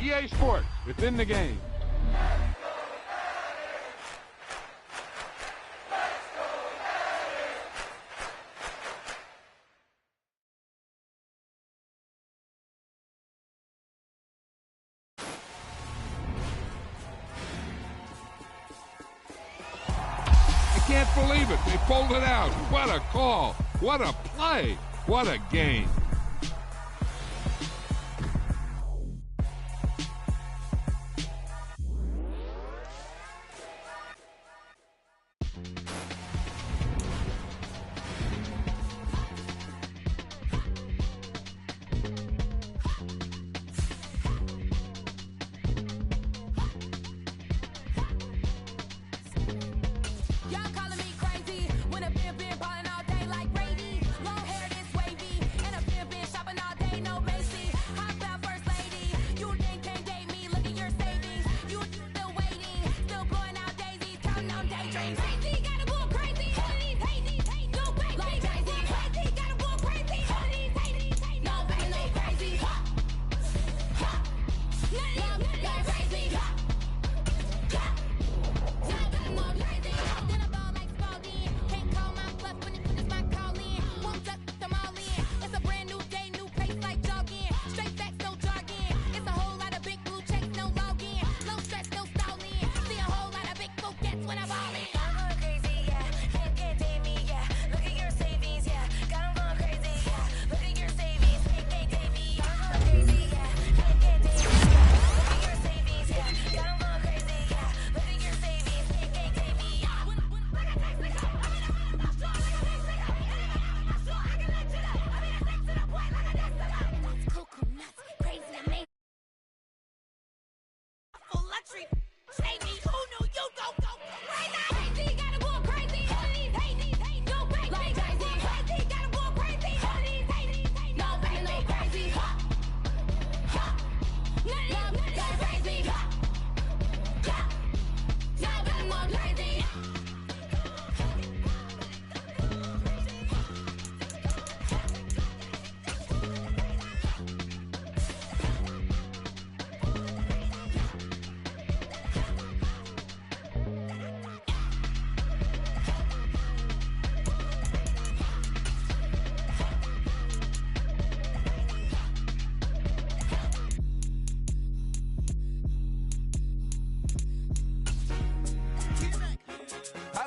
EA Sports. It's in the game. I can't believe it. They pulled it out. What a call. What a play. What a game.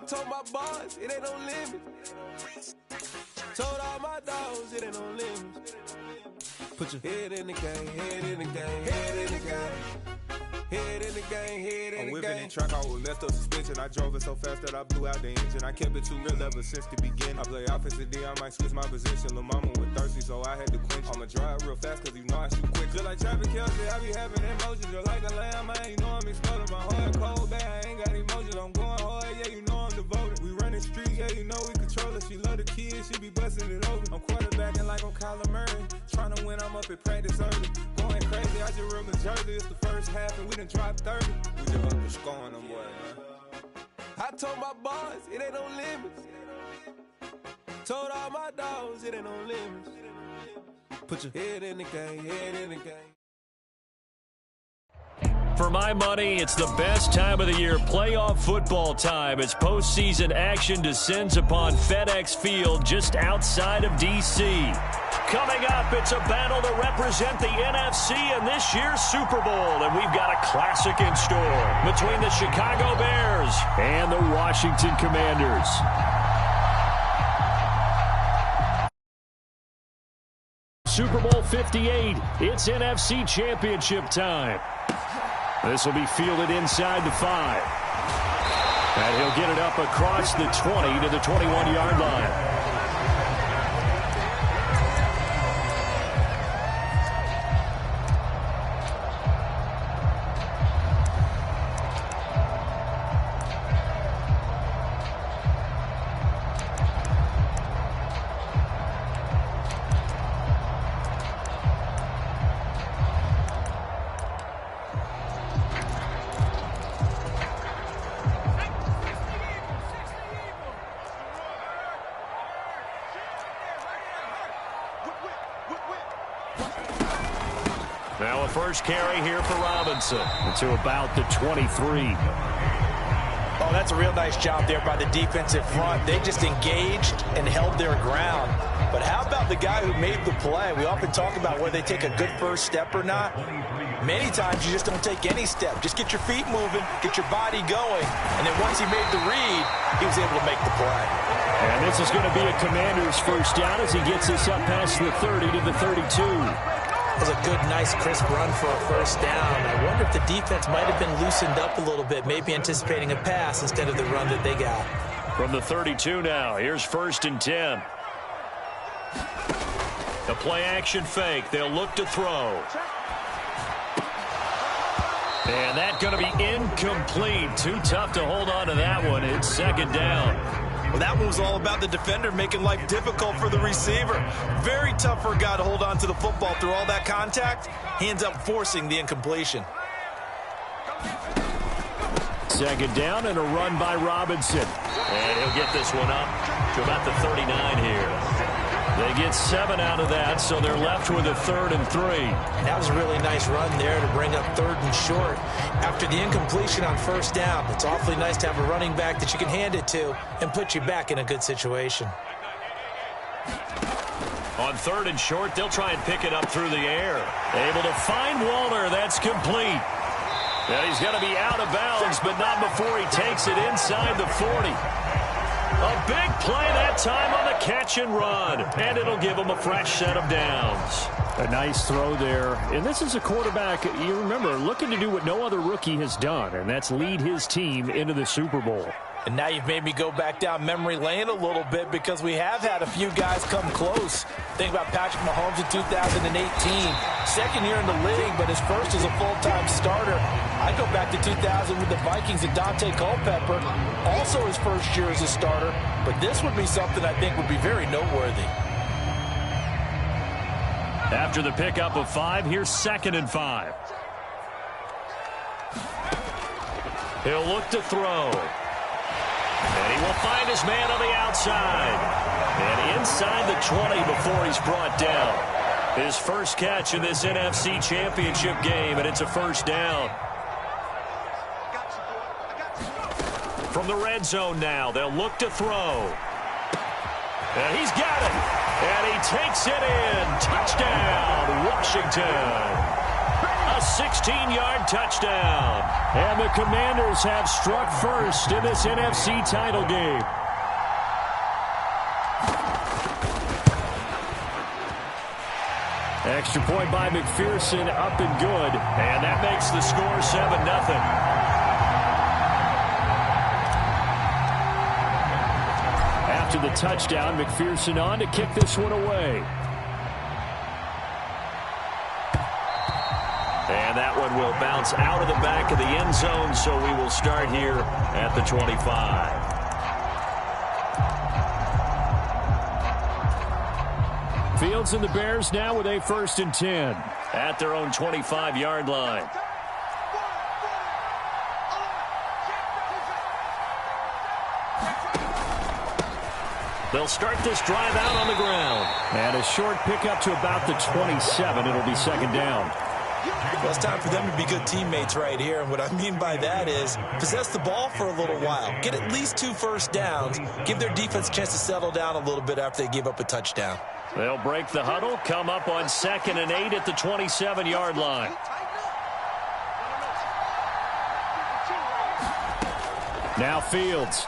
Told my boys, it ain't no limit. Told all my dogs, it ain't no limits. Put your head in the game, head in the game, head in the game. Head in the game, head in the game. I'm whipping the track out with messed up suspension. I drove it so fast that I blew out the engine. I kept it too real ever since the beginning. I play offensive D, I might switch my position. Lil' mama was thirsty, so I had to quench. I'ma drive real fast, cause you know I shoot quick. Just like Travis Kelce, I be having emotions. Just like a lamb, I ain't know I'm exploding. My heart cold, bad, I ain't got emotions. I'm going hard, yeah, you know I'm devoted. We running streets, yeah, you know we control it. She love the kids, she be busting it over. I'm quarterbacking like I'm Kyler Murray. Trying to win, I'm up at practice early. Going crazy, I just real Jersey. It's the first half and we done dropped 30. We just up to scoring them, boy, man. I told my boys, it ain't no limits. Told all my dogs, it ain't no limits. Put your head in the game, head in the game. For my money, it's the best time of the year, playoff football time, as postseason action descends upon FedEx Field just outside of D.C. Coming up, it's a battle to represent the NFC in this year's Super Bowl, and we've got a classic in store between the Chicago Bears and the Washington Commanders. Super Bowl 58, it's NFC Championship time. This will be fielded inside the 5. And he'll get it up across the 20 to the 21-yard line. first carry here for Robinson. To about the 23. Oh, that's a real nice job there by the defensive front. They just engaged and held their ground. But how about the guy who made the play? We often talk about whether they take a good first step or not. Many times you just don't take any step. Just get your feet moving, get your body going, and then once he made the read, he was able to make the play. And this is going to be a Commander's first down as he gets this up past the 30 to the 32. That was a good, nice, crisp run for a first down. I wonder if the defense might have been loosened up a little bit, maybe anticipating a pass instead of the run that they got. From the 32 now, here's 1st and 10. The play-action fake. They'll look to throw. And that's going to be incomplete. Too tough to hold on to that one. It's 2nd down. Well, that one was all about the defender making life difficult for the receiver. Very tough for a guy to hold on to the football through all that contact. He ends up forcing the incompletion. 2nd down and a run by Robinson. And he'll get this one up to about the 39 here. They get 7 out of that, so they're left with a 3rd and 3. That was a really nice run there to bring up 3rd and short. After the incompletion on 1st down, it's awfully nice to have a running back that you can hand it to and put you back in a good situation. On 3rd and short, they'll try and pick it up through the air. Able to find Waller. That's complete. And he's going to be out of bounds, but not before he takes it inside the 40. A big play that time on the catch and run. And it'll give him a fresh set of downs. A nice throw there. And this is a quarterback, you remember, looking to do what no other rookie has done, and that's lead his team into the Super Bowl. And now you've made me go back down memory lane a little bit because we have had a few guys come close. Think about Patrick Mahomes in 2018. 2nd year in the league, but his first as a full-time starter. I go back to 2000 with the Vikings and Dante Culpepper. Also his first year as a starter. But this would be something I think would be very noteworthy. After the pickup of 5, here's 2nd and 5. He'll look to throw. And he will find his man on the outside. And inside the 20 before he's brought down. His first catch in this NFC Championship game, and it's a 1st down. From the red zone now, they'll look to throw. And he's got it. And he takes it in. Touchdown, Washington. A 16-yard touchdown. And the Commanders have struck first in this NFC title game. Extra point by McPherson, up and good. And that makes the score 7-0. After the touchdown, McPherson on to kick this one away. And that one will bounce out of the back of the end zone, so we will start here at the 25. Fields and the Bears now with a 1st and 10 at their own 25-yard line. They'll start this drive out on the ground. And a short pickup to about the 27. It'll be 2nd down. Well, it's time for them to be good teammates right here. And what I mean by that is possess the ball for a little while. Get at least 2 first downs. Give their defense a chance to settle down a little bit after they give up a touchdown. They'll break the huddle, come up on 2nd and 8 at the 27-yard line. Now Fields.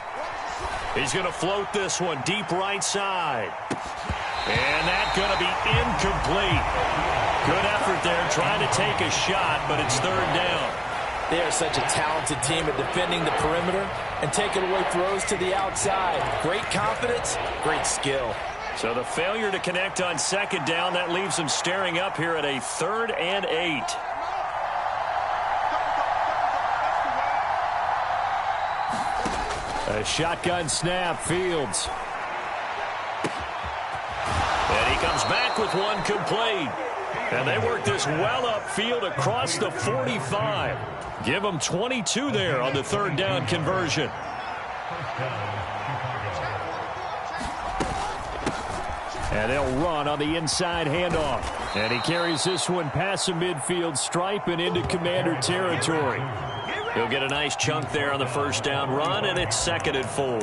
He's going to float this one deep right side. And that's going to be incomplete. Good effort there trying to take a shot, but it's 3rd down. They are such a talented team at defending the perimeter and taking away throws to the outside. Great confidence, great skill. So the failure to connect on 2nd down, that leaves them staring up here at a 3rd and 8. A shotgun snap, Fields. And he comes back with one complete. And they work this well upfield across the 45. Give them 22 there on the 3rd down conversion. And they'll run on the inside handoff. And he carries this one past the midfield stripe and into Commander territory. He'll get a nice chunk there on the first down run, and it's 2nd and 4.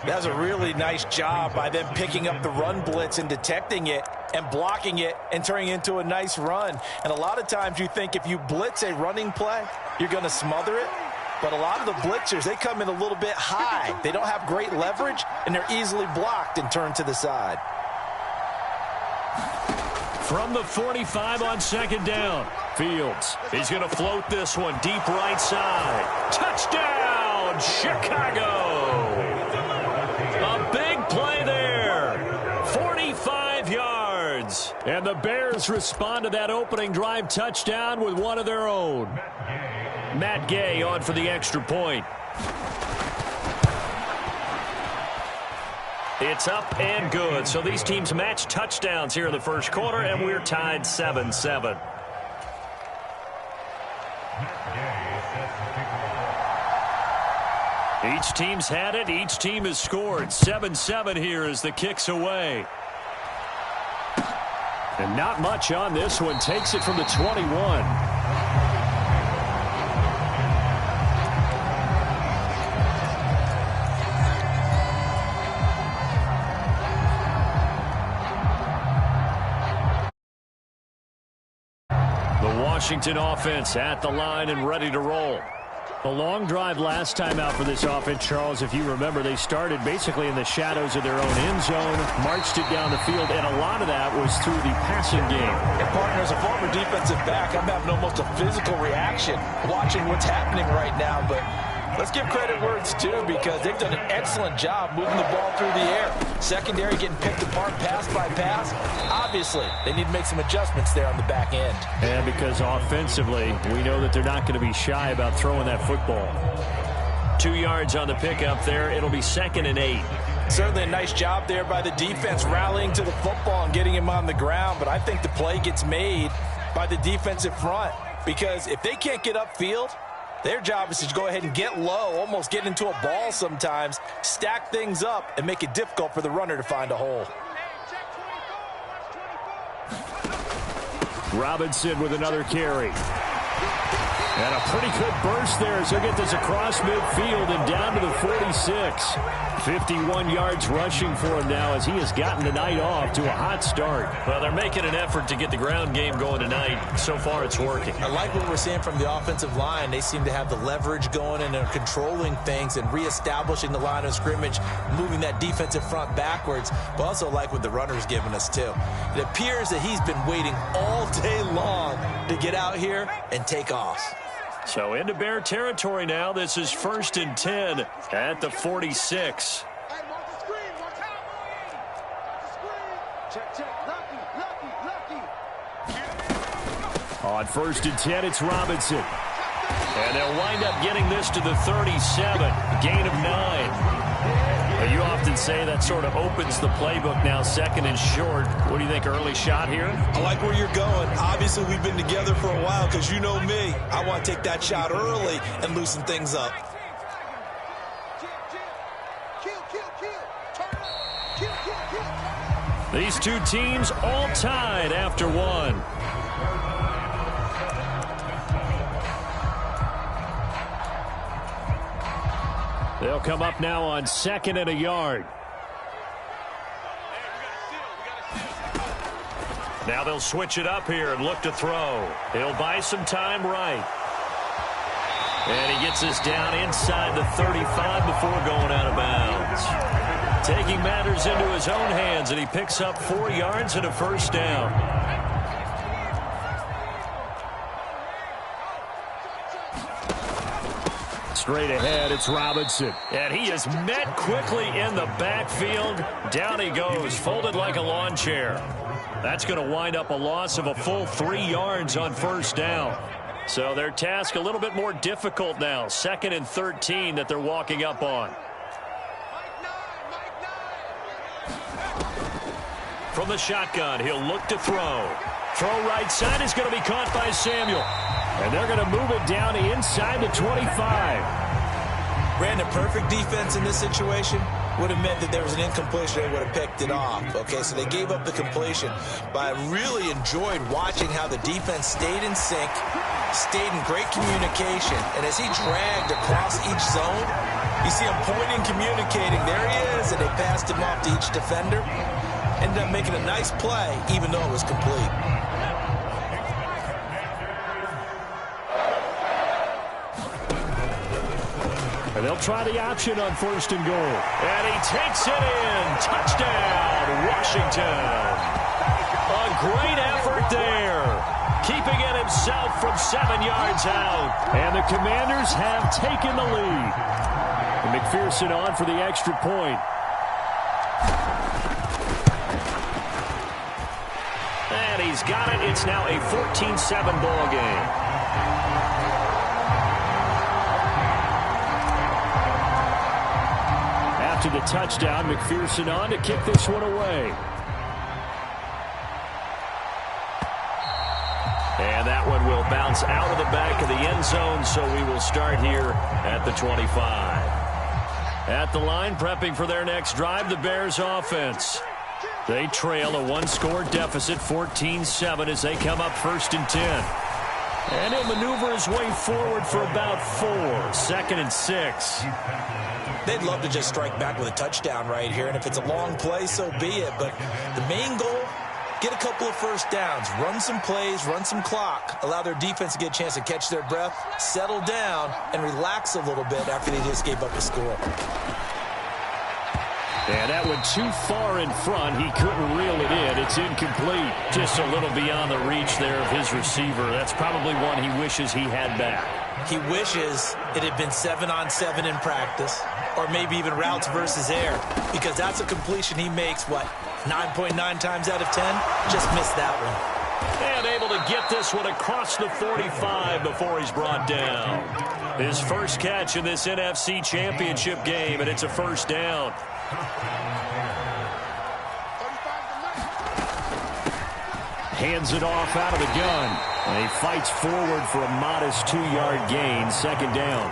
That's a really nice job by them picking up the run blitz and detecting it and blocking it and turning it into a nice run. And a lot of times you think if you blitz a running play, you're going to smother it. But a lot of the blitzers, they come in a little bit high. They don't have great leverage, and they're easily blocked and turned to the side. From the 45 on 2nd down, Fields. He's going to float this one deep right side. Touchdown, Chicago! A big play there. 45 yards. And the Bears respond to that opening drive touchdown with one of their own. Matt Gay on for the extra point. It's up and good. So these teams match touchdowns here in the first quarter, and we're tied 7-7. Each team's had it. Each team has scored. 7-7 here as the kick's away. And not much on this one. Takes it from the 21. Washington offense at the line and ready to roll. The long drive last time out for this offense, Charles, if you remember, they started basically in the shadows of their own end zone, marched it down the field, and a lot of that was through the passing game. And partner, as a former defensive back, I'm having almost a physical reaction watching what's happening right now, but let's give credit where it's due because they've done an excellent job moving the ball through the air. Secondary getting picked apart pass by pass. Obviously, they need to make some adjustments there on the back end. And because offensively, we know that they're not going to be shy about throwing that football. 2 yards on the pickup there. It'll be 2nd and 8. Certainly a nice job there by the defense rallying to the football and getting him on the ground, but I think the play gets made by the defensive front because if they can't get upfield, their job is to go ahead and get low, almost get into a ball sometimes, stack things up, and make it difficult for the runner to find a hole. Robinson with another carry. And a pretty good burst there as he'll get this across midfield and down to the 46. 51 yards rushing for him now as he has gotten the night off to a hot start. Well, they're making an effort to get the ground game going tonight. So far, it's working. I like what we're seeing from the offensive line. They seem to have the leverage going and they're controlling things and reestablishing the line of scrimmage, moving that defensive front backwards. But also like what the runner's giving us, too. It appears that he's been waiting all day long to get out here and take off. So into Bear territory now. This is 1st and 10 at the 46. On 1st and 10, it's Robinson. And they'll wind up getting this to the 37. Gain of 9. You often say that sort of opens the playbook now, 2nd and short. What do you think, early shot here? I like where you're going. Obviously, we've been together for a while because you know me. I want to take that shot early and loosen things up. These two teams all tied after one. They'll come up now on 2nd and a yard. Now they'll switch it up here and look to throw. He'll buy some time right. And he gets us down inside the 35 before going out of bounds. Taking matters into his own hands, and he picks up 4 yards and a first down. Straight ahead, it's Robinson. And he is met quickly in the backfield. Down he goes, folded like a lawn chair. That's going to wind up a loss of a full 3 yards on first down. So their task a little bit more difficult now. 2nd and 13 that they're walking up on. From the shotgun, he'll look to throw. Throw right side is going to be caught by Samuel. And they're going to move it down inside the 25. Brandon, perfect defense in this situation would have meant that there was an incompletion. They would have picked it off. Okay, so they gave up the completion. But I really enjoyed watching how the defense stayed in sync, stayed in great communication. And as he dragged across each zone, you see him pointing, communicating. There he is, and they passed him off to each defender. Ended up making a nice play, even though it was complete. And they'll try the option on 1st and goal. And he takes it in. Touchdown, Washington. A great effort there. Keeping it himself from 7 yards out. And the Commanders have taken the lead. And McPherson on for the extra point. And he's got it. It's now a 14-7 ball game. To the touchdown, McPherson on to kick this one away. And that one will bounce out of the back of the end zone, so we will start here at the 25. At the line, prepping for their next drive, the Bears offense. They trail a one-score deficit, 14-7, as they come up 1st and 10. And he'll maneuver his way forward for about 4, 2nd and 6. They'd love to just strike back with a touchdown right here, and if it's a long play, so be it. But the main goal, get a couple of first downs, run some plays, run some clock, allow their defense to get a chance to catch their breath, settle down, and relax a little bit after they just gave up a score. And that went too far in front. He couldn't reel it in. It's incomplete. Just a little beyond the reach there of his receiver. That's probably one he wishes he had back. He wishes it had been 7-on-7 in practice, or maybe even routes versus air, because that's a completion he makes, 9.9 times out of 10? Just missed that one. And able to get this one across the 45 before he's brought down. His first catch in this NFC Championship game, and it's a first down. Hands it off out of the gun. And he fights forward for a modest 2-yard gain, 2nd down.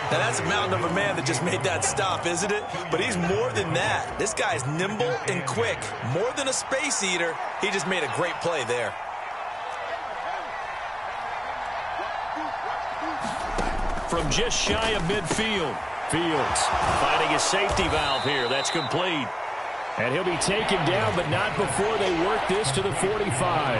Now, that's a mountain of a man that just made that stop, isn't it? But he's more than that. This guy's nimble and quick. More than a space eater, he just made a great play there. From just shy of midfield, Fields finding a safety valve here. That's complete. And he'll be taken down, but not before they work this to the 45.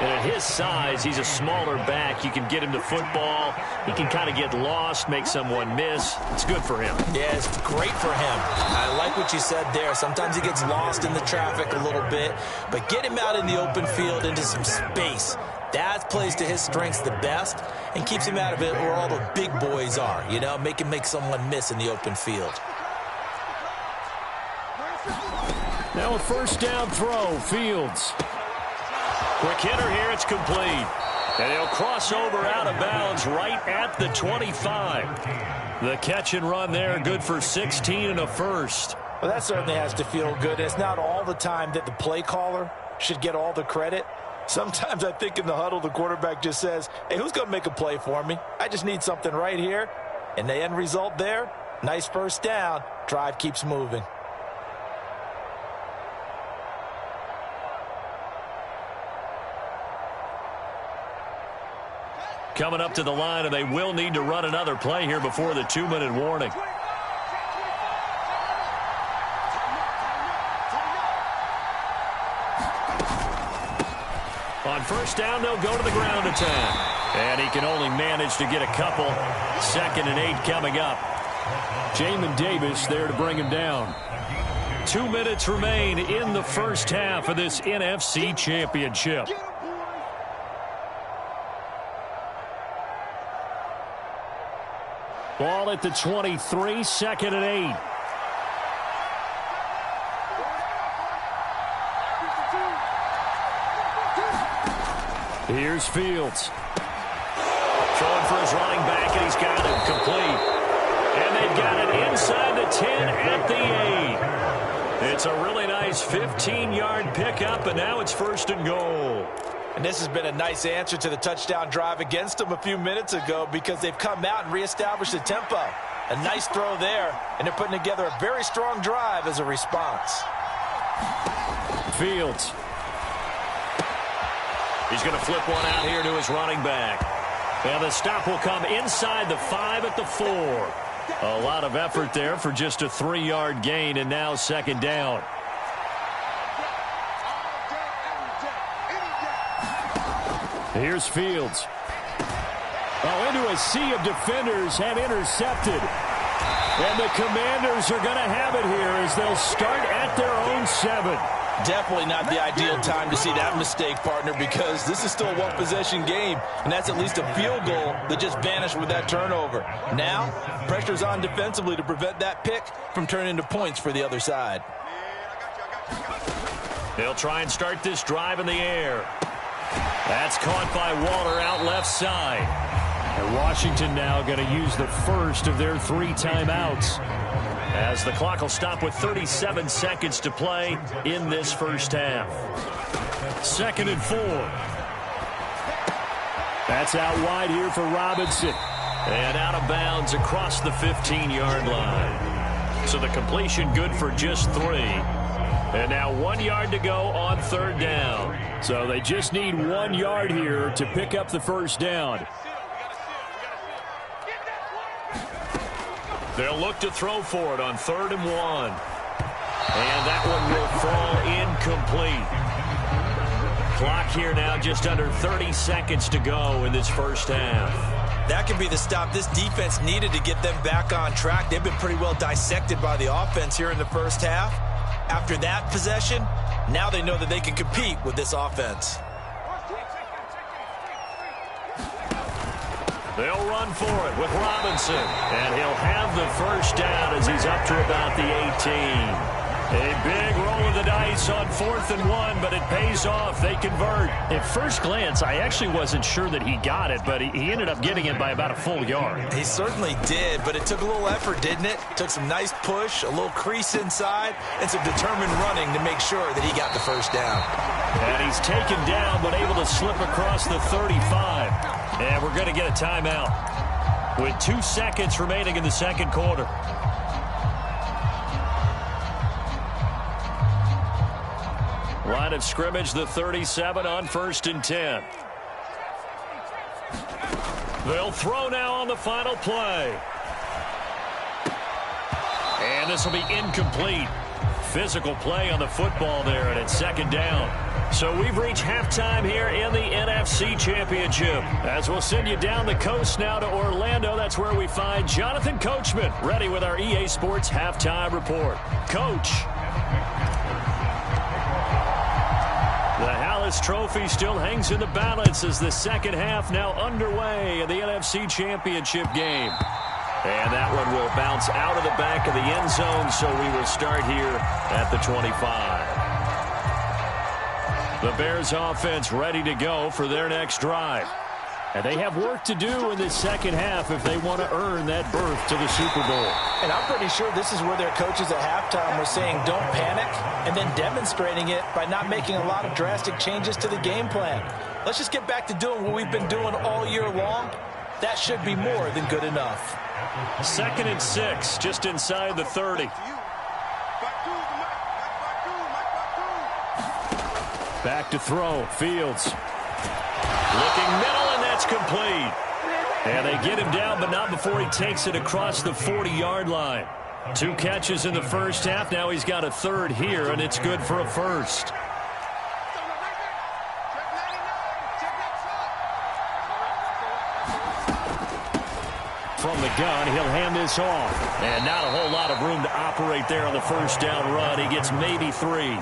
And at his size, he's a smaller back. You can get him to football. He can kind of get lost, make someone miss. It's good for him. Yeah, it's great for him. I like what you said there. Sometimes he gets lost in the traffic a little bit. But get him out in the open field into some space. That plays to his strengths the best and keeps him out of it where all the big boys are. You know, make him make someone miss in the open field. Now a first down throw, Fields. Quick hitter here, it's complete. And he'll cross over out of bounds right at the 25. The catch and run there, good for 16 and a first. Well, that certainly has to feel good. It's not all the time that the play caller should get all the credit. Sometimes I think in the huddle, the quarterback just says, hey, who's going to make a play for me? I just need something right here. And the end result there, nice first down. Drive keeps moving. Coming up to the line, and they will need to run another play here before the 2-minute warning. On first down, they'll go to the ground attack. And he can only manage to get a couple. 2nd and 8 coming up. Jamin Davis there to bring him down. 2 minutes remain in the first half of this NFC Championship. Ball at the 23, 2nd and 8. Here's Fields. Throwing for his running back, and he's got it complete. And they've got it inside the 10 at the 8. It's a really nice 15-yard pickup, and now it's 1st and goal. And this has been a nice answer to the touchdown drive against them a few minutes ago because they've come out and reestablished the tempo. A nice throw there, and they're putting together a very strong drive as a response. Fields. He's going to flip one out here to his running back. And the stop will come inside the 5 at the 4. A lot of effort there for just a 3-yard gain, and now second down. Here's Fields. Oh, into a sea of defenders and intercepted. And the Commanders are going to have it here as they'll start at their own 7. Definitely not the ideal time to see that mistake, partner, because this is still a one-possession game, and that's at least a field goal that just vanished with that turnover. Now, pressure's on defensively to prevent that pick from turning into points for the other side. They'll try and start this drive in the air. That's caught by Waller out left side. And Washington now going to use the first of their 3 timeouts, as the clock will stop with 37 seconds to play in this first half. 2nd and 4. That's out wide here for Robinson. And out of bounds across the 15-yard line. So the completion good for just 3. And now 1 yard to go on 3rd down. So they just need 1 yard here to pick up the first down. They'll look to throw for it on 3rd and 1. And that one will fall incomplete. Clock here now just under 30 seconds to go in this first half. That could be the stop this defense needed to get them back on track. They've been pretty well dissected by the offense here in the first half. After that possession, now they know that they can compete with this offense. They'll run for it with Robinson, and he'll have the first down as he's up to about the 18. A big roll of the dice on 4th and 1, but it pays off. They convert. At first glance, I actually wasn't sure that he got it, but he ended up getting it by about a full yard. He certainly did, but it took a little effort, didn't it? Took some nice push, a little crease inside, and some determined running to make sure that he got the first down. And he's taken down, but able to slip across the 35. And we're going to get a timeout with 2 seconds remaining in the second quarter. Line of scrimmage, the 37 on 1st and 10. They'll throw now on the final play. And this will be incomplete. Physical play on the football there, and it's 2nd down. So we've reached halftime here in the NFC Championship. As we'll send you down the coast now to Orlando, that's where we find Jonathan Coachman, ready with our EA Sports Halftime Report. Coach. The Hallis Trophy still hangs in the balance as the second half now underway in the NFC Championship game. And that one will bounce out of the back of the end zone, so we will start here at the 25. The Bears offense ready to go for their next drive. And they have work to do in this second half if they want to earn that berth to the Super Bowl. And I'm pretty sure this is where their coaches at halftime were saying don't panic, and then demonstrating it by not making a lot of drastic changes to the game plan. Let's just get back to doing what we've been doing all year long. That should be more than good enough. 2nd and 6, just inside the 30. Back to throw, Fields. Looking middle, and that's complete. And they get him down, but not before he takes it across the 40-yard line. 2 catches in the first half. Now he's got a 3rd here, and it's good for a first. From the gun, he'll hand this off. And not a whole lot of room to operate there on the first down run. He gets maybe 3.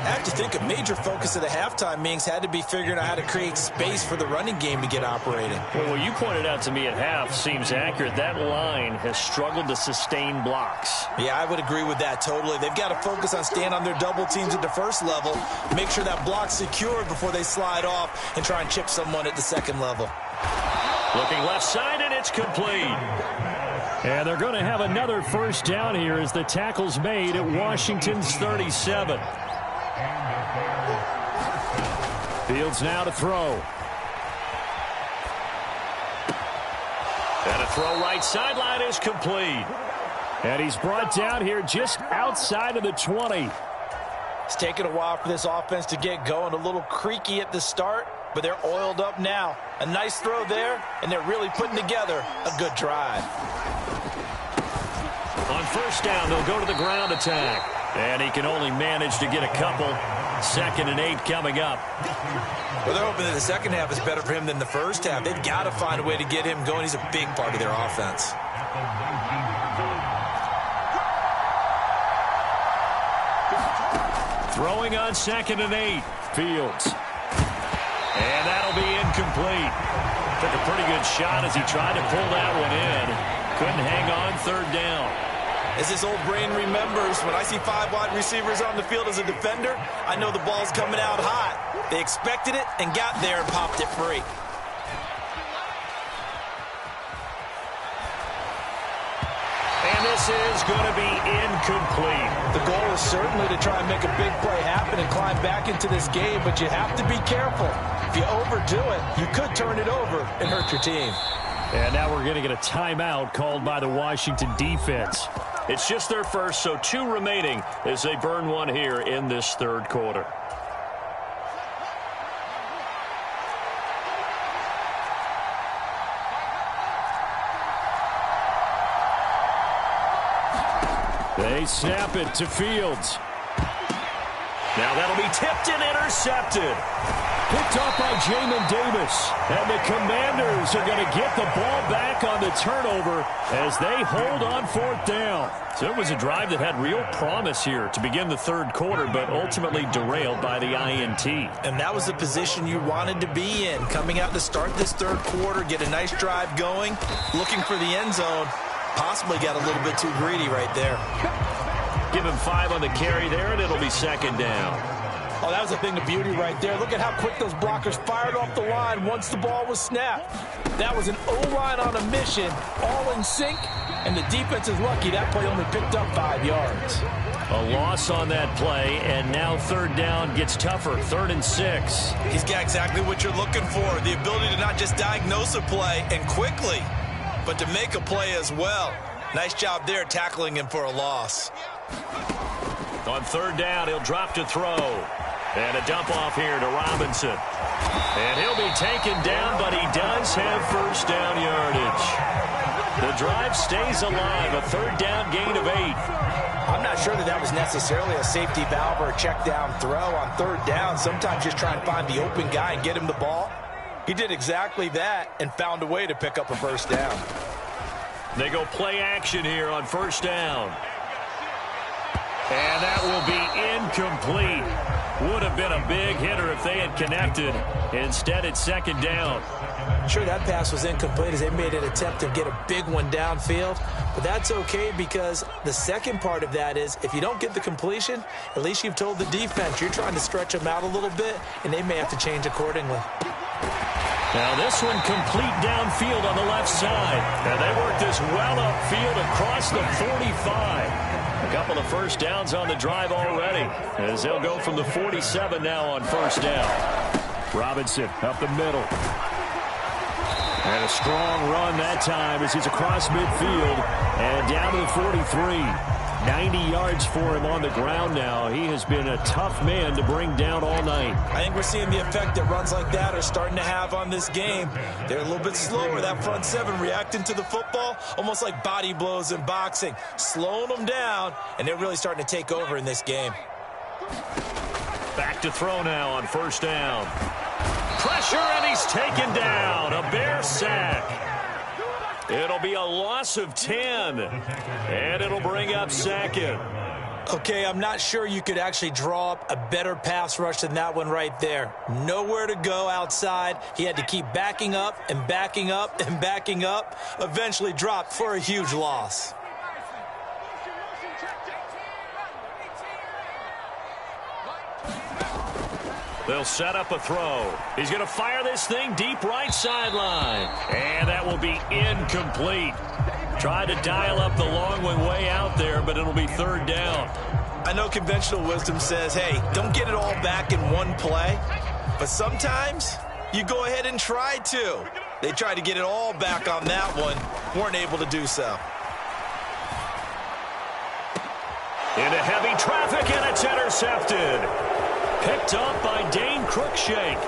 I have to think a major focus of the halftime meetings had to be figuring out how to create space for the running game to get operating. Well, what you pointed out to me at half seems accurate. That line has struggled to sustain blocks. Yeah, I would agree with that totally. They've got to focus on staying on their double teams at the first level, make sure that block's secured before they slide off and try and chip someone at the second level. Looking left side, and it's complete. And they're going to have another first down here as the tackle's made at Washington's 37. Fields now to throw. And a throw right sideline is complete. And he's brought down here just outside of the 20. It's taken a while for this offense to get going. A little creaky at the start, but they're oiled up now. A nice throw there, and they're really putting together a good drive. On first down, they'll go to the ground attack. And he can only manage to get a couple. 2nd and 8 coming up. Well, they're hoping that the second half is better for him than the first half. They've got to find a way to get him going. He's a big part of their offense. Throwing on 2nd and 8. Fields. And that'll be incomplete. Took a pretty good shot as he tried to pull that one in. Couldn't hang on 3rd down. As this old brain remembers, when I see 5 wide receivers on the field as a defender, I know the ball's coming out hot. They expected it and got there and popped it free. And this is going to be incomplete. The goal is certainly to try and make a big play happen and climb back into this game, but you have to be careful. If you overdo it, you could turn it over and hurt your team. And now we're going to get a timeout called by the Washington defense. It's just their first, so 2 remaining as they burn one here in this 3rd quarter. They snap it to Fields. Now that'll be tipped and intercepted. Picked up by Jamin Davis. And the Commanders are going to get the ball back on the turnover as they hold on 4th down. So it was a drive that had real promise here to begin the 3rd quarter, but ultimately derailed by the INT. And that was the position you wanted to be in. Coming out to start this 3rd quarter, get a nice drive going, looking for the end zone. Possibly got a little bit too greedy right there. Give him 5 on the carry there, and it'll be 2nd down. Oh, that was a thing of beauty right there. Look at how quick those blockers fired off the line once the ball was snapped. That was an O-line on a mission, all in sync, and the defense is lucky that play only picked up 5 yards. A loss on that play, and now 3rd down gets tougher, 3rd and 6. He's got exactly what you're looking for, the ability to not just diagnose a play and quickly, but to make a play as well. Nice job there tackling him for a loss. On 3rd down, he'll drop to throw. And a dump off here to Robinson. And he'll be taken down, but he does have 1st down yardage. The drive stays alive, a 3rd down gain of 8. I'm not sure that was necessarily a safety valve or a check down throw on 3rd down. Sometimes just try and find the open guy and get him the ball. He did exactly that and found a way to pick up a 1st down. They go play action here on 1st down. And that will be incomplete. Would have been a big hitter if they had connected. Instead, it's 2nd down. Sure, that pass was incomplete as they made an attempt to get a big one downfield. But that's okay because the second part of that is if you don't get the completion, at least you've told the defense you're trying to stretch them out a little bit, and they may have to change accordingly. Now this one complete downfield on the left side. And they work this well upfield across the 45. A couple of 1st downs on the drive already as they'll go from the 47 now on 1st down. Robinson up the middle. And a strong run that time as he's across midfield and down to the 43. 90 yards for him on the ground now. He has been a tough man to bring down all night. I think we're seeing the effect that runs like that are starting to have on this game. They're a little bit slower, that front 7 reacting to the football, almost like body blows in boxing, slowing them down, and they're really starting to take over in this game. Back to throw now on 1st down. Pressure, and he's taken down. A Bear sack. It'll be a loss of 10, and it'll bring up 2nd. Okay, I'm not sure you could actually draw up a better pass rush than that one right there. Nowhere to go outside. He had to keep backing up and backing up and backing up. Eventually dropped for a huge loss. They'll set up a throw. He's going to fire this thing deep right sideline. And that will be incomplete. Tried to dial up the long one way out there, but it'll be 3rd down. I know conventional wisdom says, hey, don't get it all back in one play. But sometimes you go ahead and try to. They tried to get it all back on that one. Weren't able to do so. Into heavy traffic, and it's intercepted. Picked up by Dane Cruikshank.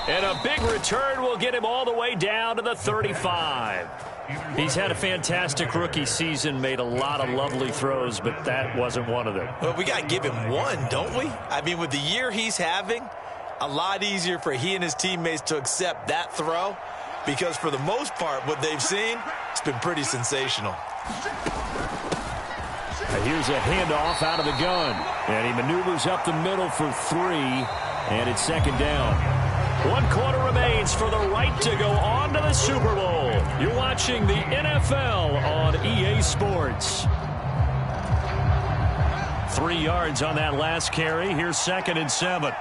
And a big return will get him all the way down to the 35. He's had a fantastic rookie season, made a lot of lovely throws, but that wasn't one of them. Well, we got to give him one, don't we? I mean, with the year he's having, a lot easier for he and his teammates to accept that throw, because for the most part, what they've seen, it's been pretty sensational. Here's a handoff out of the gun, and he maneuvers up the middle for 3, and it's second down. 1 quarter remains for the right to go on to the Super Bowl. You're watching the NFL on EA Sports. 3 yards on that last carry. Here's 2nd and 7.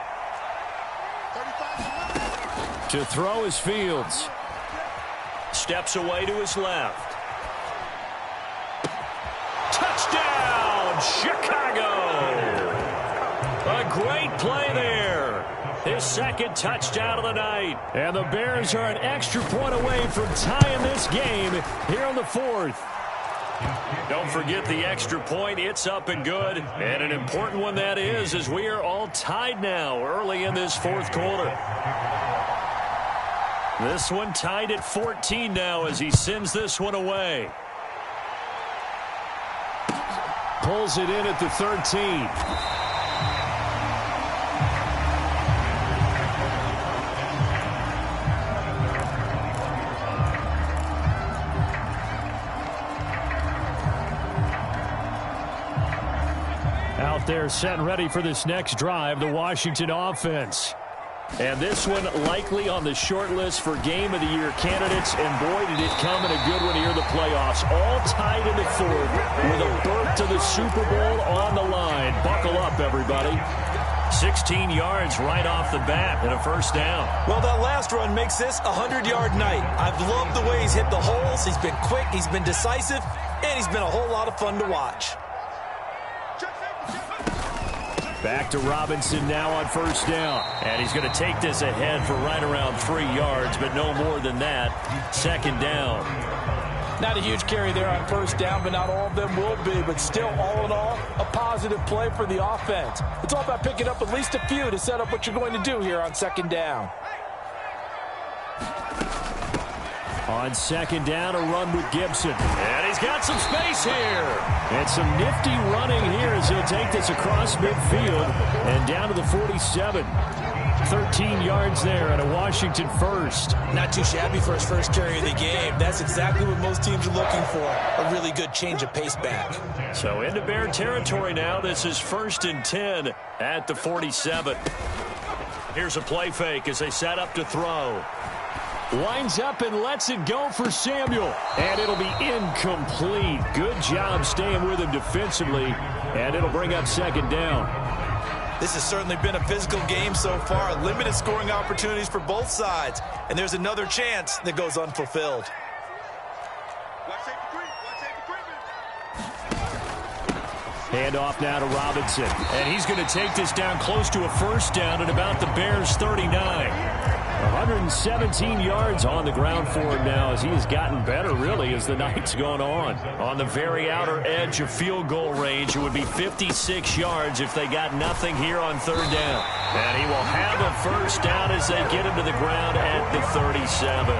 To throw is Fields. Steps away to his left. Touchdown, Chicago! A great play there. His 2nd touchdown of the night. And the Bears are an extra point away from tying this game here on the 4th. Don't forget the extra point. It's up and good. And an important one that is, as we are all tied now early in this 4th quarter. This one tied at 14 now as he sends this one away. Pulls it in at the 13. Out there set and ready for this next drive, the Washington offense. And this one likely on the short list for Game of the Year candidates. And boy, did it come in a good one here in the playoffs. All tied in the 4th with a berth to the Super Bowl on the line. Buckle up, everybody. 16 yards right off the bat and a first down. Well, that last run makes this a 100-yard night. I've loved the way he's hit the holes. He's been quick, he's been decisive, and he's been a whole lot of fun to watch. Back to Robinson now on first down. And he's going to take this ahead for right around 3 yards, but no more than that. Second down. Not a huge carry there on first down, but not all of them will be. But still, all in all, a positive play for the offense. It's all about picking up at least a few to set up what you're going to do here on second down. On second down, a run with Gibson. And he's got some space here. And some nifty running here as he'll take this across midfield and down to the 47. 13 yards there and a Washington first. Not too shabby for his first carry of the game. That's exactly what most teams are looking for, a really good change of pace back. So into Bear territory now. This is 1st and 10 at the 47. Here's a play fake as they set up to throw. Lines up and lets it go for Samuel. And it'll be incomplete. Good job staying with him defensively. And it'll bring up second down. This has certainly been a physical game so far. Limited scoring opportunities for both sides. And there's another chance that goes unfulfilled. Handoff now to Robinson. And he's going to take this down close to a first down at about the Bears' 39. 117 yards on the ground for him now as he has gotten better, really, as the night's gone on. On the very outer edge of field goal range, it would be 56 yards if they got nothing here on third down. And he will have a first down as they get him to the ground at the 37.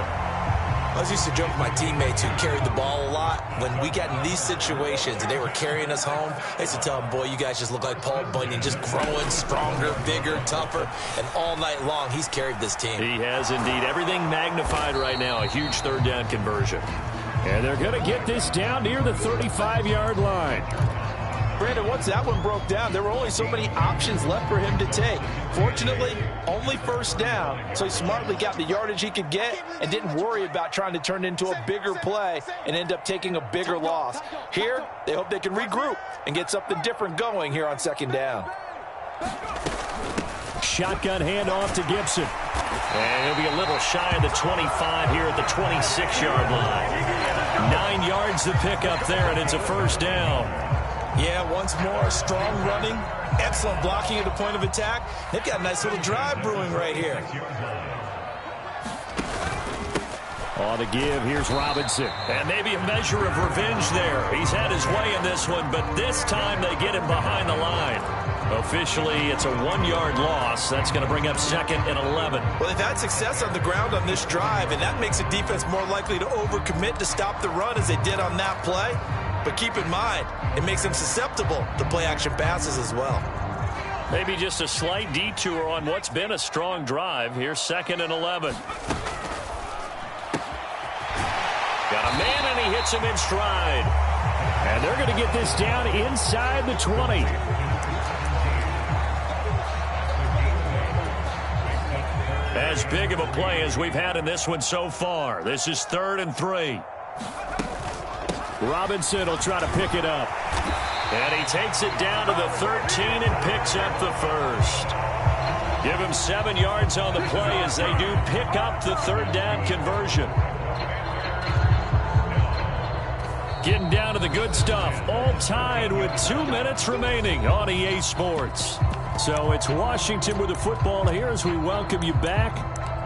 I was used to joke with my teammates who carried the ball a lot. When we got in these situations and they were carrying us home, I used to tell them, boy, you guys just look like Paul Bunyan, just growing stronger, bigger, tougher. And all night long, he's carried this team. He has indeed. Everything magnified right now. A huge third down conversion. And they're going to get this down near the 35-yard line. Brandon, once that one broke down, there were only so many options left for him to take. Fortunately, only first down, so he smartly got the yardage he could get and didn't worry about trying to turn it into a bigger play and end up taking a bigger loss. Here, they hope they can regroup and get something different going here on second down. Shotgun handoff to Gibson. And he'll be a little shy of the 25 here at the 26-yard line. 9 yards to pick up there, and it's a first down. Yeah, once more, strong running, excellent blocking at the point of attack. They've got a nice little drive brewing right here. On the give, here's Robinson. And maybe a measure of revenge there. He's had his way in this one, but this time they get him behind the line. Officially, it's a 1-yard loss. That's going to bring up 2nd and 11. Well, they've had success on the ground on this drive, and that makes a defense more likely to overcommit to stop the run as they did on that play. But keep in mind, it makes them susceptible to play-action passes as well. Maybe just a slight detour on what's been a strong drive. Here's 2nd and 11. Got a man, and he hits him in stride. And they're going to get this down inside the 20. As big of a play as we've had in this one so far. This is 3rd and 3. Robinson will try to pick it up. And he takes it down to the 13 and picks up the first. Give him 7 yards on the play as they do pick up the 3rd down conversion. Getting down to the good stuff. All tied with 2 minutes remaining on EA Sports. So it's Washington with the football here as we welcome you back.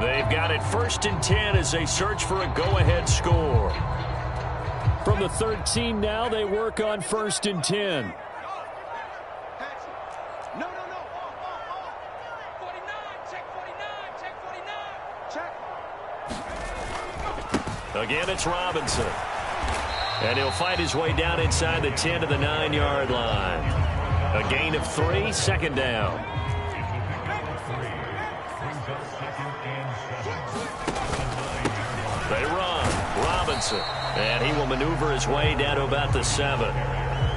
They've got it 1st and 10 as they search for a go-ahead score. From the 13 now, they work on 1st and 10. No. 49, check 49, check 49. Again, it's Robinson. And he'll fight his way down inside the 10 to the 9-yard line. A gain of 3, 2nd down. They run. Robinson. And he will maneuver his way down to about the 7.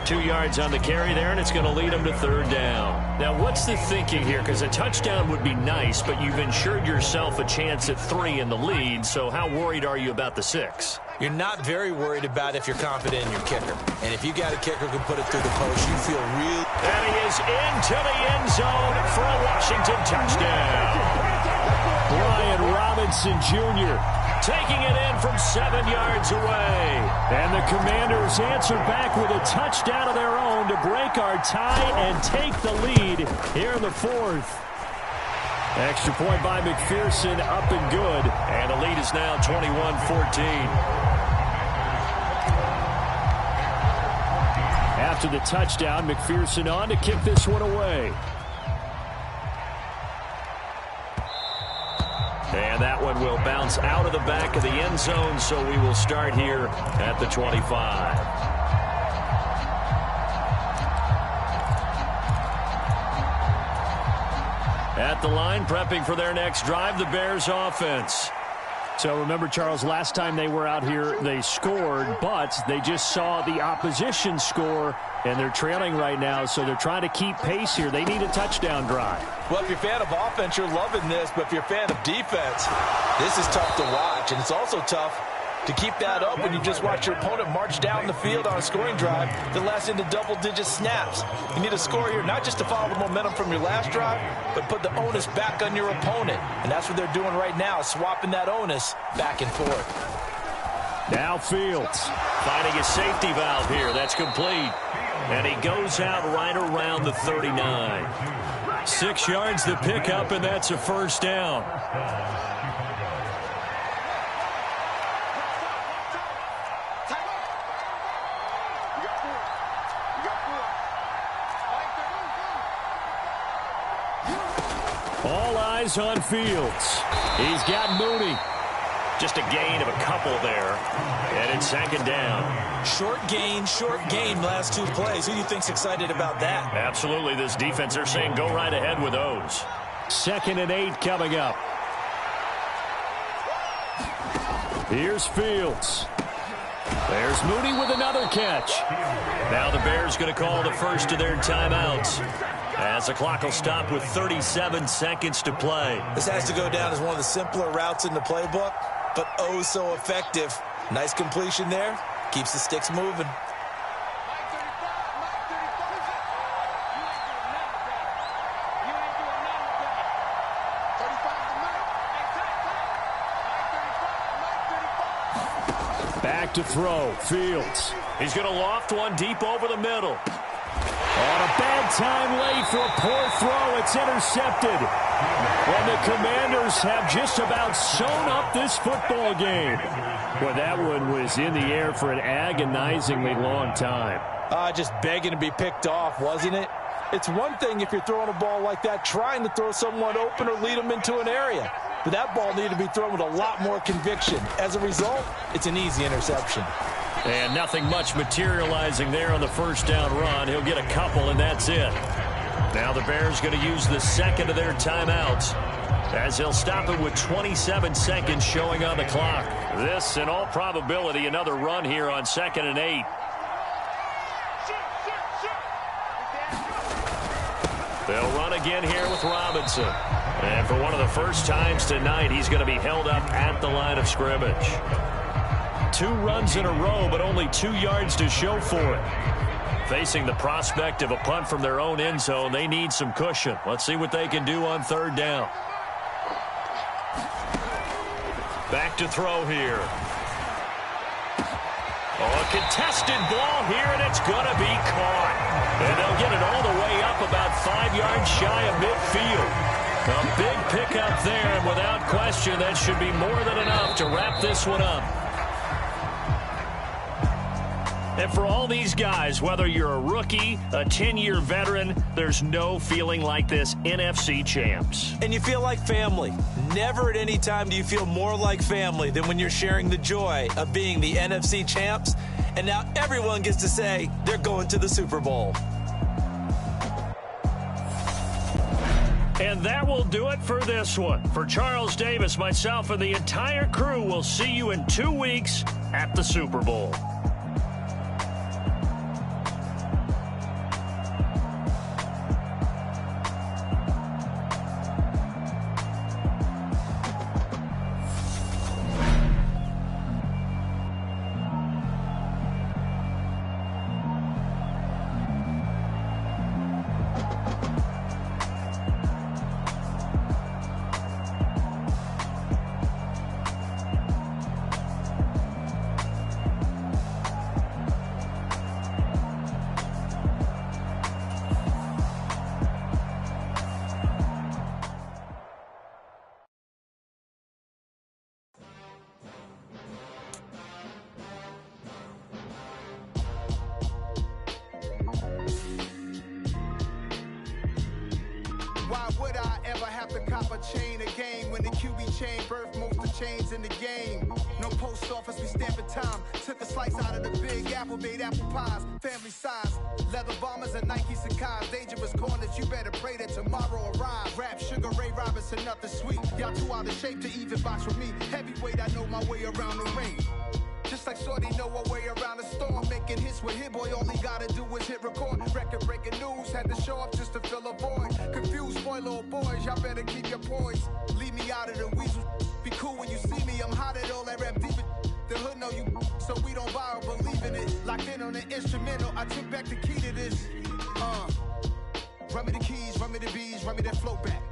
2 yards on the carry there, and it's going to lead him to 3rd down. Now, what's the thinking here? Because a touchdown would be nice, but you've ensured yourself a chance at 3 in the lead, so how worried are you about the 6? You're not very worried about if you're confident in your kicker. And if you got a kicker who can put it through the post, you feel real. And he is into the end zone for a Washington touchdown. Brian Robinson Jr. taking it in from 7 yards away. And the Commanders answer back with a touchdown of their own to break our tie and take the lead here in the 4th. Extra point by McPherson, up and good. And the lead is now 21-14. After the touchdown, McPherson on to kick this one away. And that one will bounce out of the back of the end zone, so we will start here at the 25. At the line, prepping for their next drive, the Bears offense. So remember, Charles, last time they were out here, they scored, but they just saw the opposition score, and they're trailing right now, so they're trying to keep pace here. They need a touchdown drive. Well, if you're a fan of offense, you're loving this, but if you're a fan of defense, this is tough to watch, and it's also tough to keep that up when you just watch your opponent march down the field on a scoring drive that lasts into double-digit snaps. You need a score here, not just to follow the momentum from your last drive, but put the onus back on your opponent. And that's what they're doing right now, swapping that onus back and forth. Now Fields finding a safety valve here. That's complete. And he goes out right around the 39. 6 yards to pick up, and that's a 1st down. All eyes on Fields. He's got Mooney. Just a gain of a couple there. And it's 2nd down. Short gain last 2 plays. Who do you think's excited about that? Absolutely. This defense, they're saying go right ahead with those. 2nd and 8 coming up. Here's Fields. There's Mooney with another catch. Now the Bears going to call the first of their timeouts, as the clock will stop with 37 seconds to play. This has to go down as one of the simpler routes in the playbook, but oh so effective. Nice completion there. Keeps the sticks moving. Back to throw. Fields. He's going to loft one deep over the middle. On a bad time late for a poor throw. It's intercepted. And the Commanders have just about sewn up this football game. Boy, that one was in the air for an agonizingly long time. Just begging to be picked off, wasn't it? It's one thing if you're throwing a ball like that, trying to throw someone open or lead them into an area. But that ball needed to be thrown with a lot more conviction. As a result, it's an easy interception. And nothing much materializing there on the first down run. He'll get a couple, and that's it. Now the Bears going to use the second of their timeouts, as they'll stop it with 27 seconds showing on the clock. This, in all probability, another run here on 2nd and 8. They'll run again here with Robinson. And for one of the first times tonight, he's going to be held up at the line of scrimmage. 2 runs in a row, but only 2 yards to show for it. Facing the prospect of a punt from their own end zone, they need some cushion. Let's see what they can do on 3rd down. Back to throw here. Oh, a contested ball here, and it's going to be caught. And they'll get it all the way up about 5 yards shy of midfield. A big pickup there, and without question, that should be more than enough to wrap this one up. And for all these guys, whether you're a rookie, a 10-year veteran, there's no feeling like this NFC champs. And you feel like family. Never at any time do you feel more like family than when you're sharing the joy of being the NFC champs. And now everyone gets to say they're going to the Super Bowl. And that will do it for this one. For Charles Davis, myself, and the entire crew, we'll see you in 2 weeks at the Super Bowl. Why would I ever have to cop a chain a game when the QB chain birthed most of the chains in the game? No post office, we stamping time. Took a slice out of the big apple, made apple pies, family size. Leather bombers and Nike Sacai's. Dangerous corners, you better pray that tomorrow arrives. Rap, Sugar Ray Robinson, nothing sweet. Y'all too out of shape to even box with me. Heavyweight, I know my way around the ring. Just like Shorty know her way around the storm. Making hits with Hit Boy, all he gotta do is hit record. Record-breaking news, had to show up just to fill a void. Confused, boy, little boys, y'all better keep your poise. Leave me out of the weasel. Be cool when you see me, I'm hot at all that rap deep. The hood know you, so we don't buy or believe in it. Locked in on the instrumental, I took back the key to this. Run me the keys, run me the bees, run me that flow back.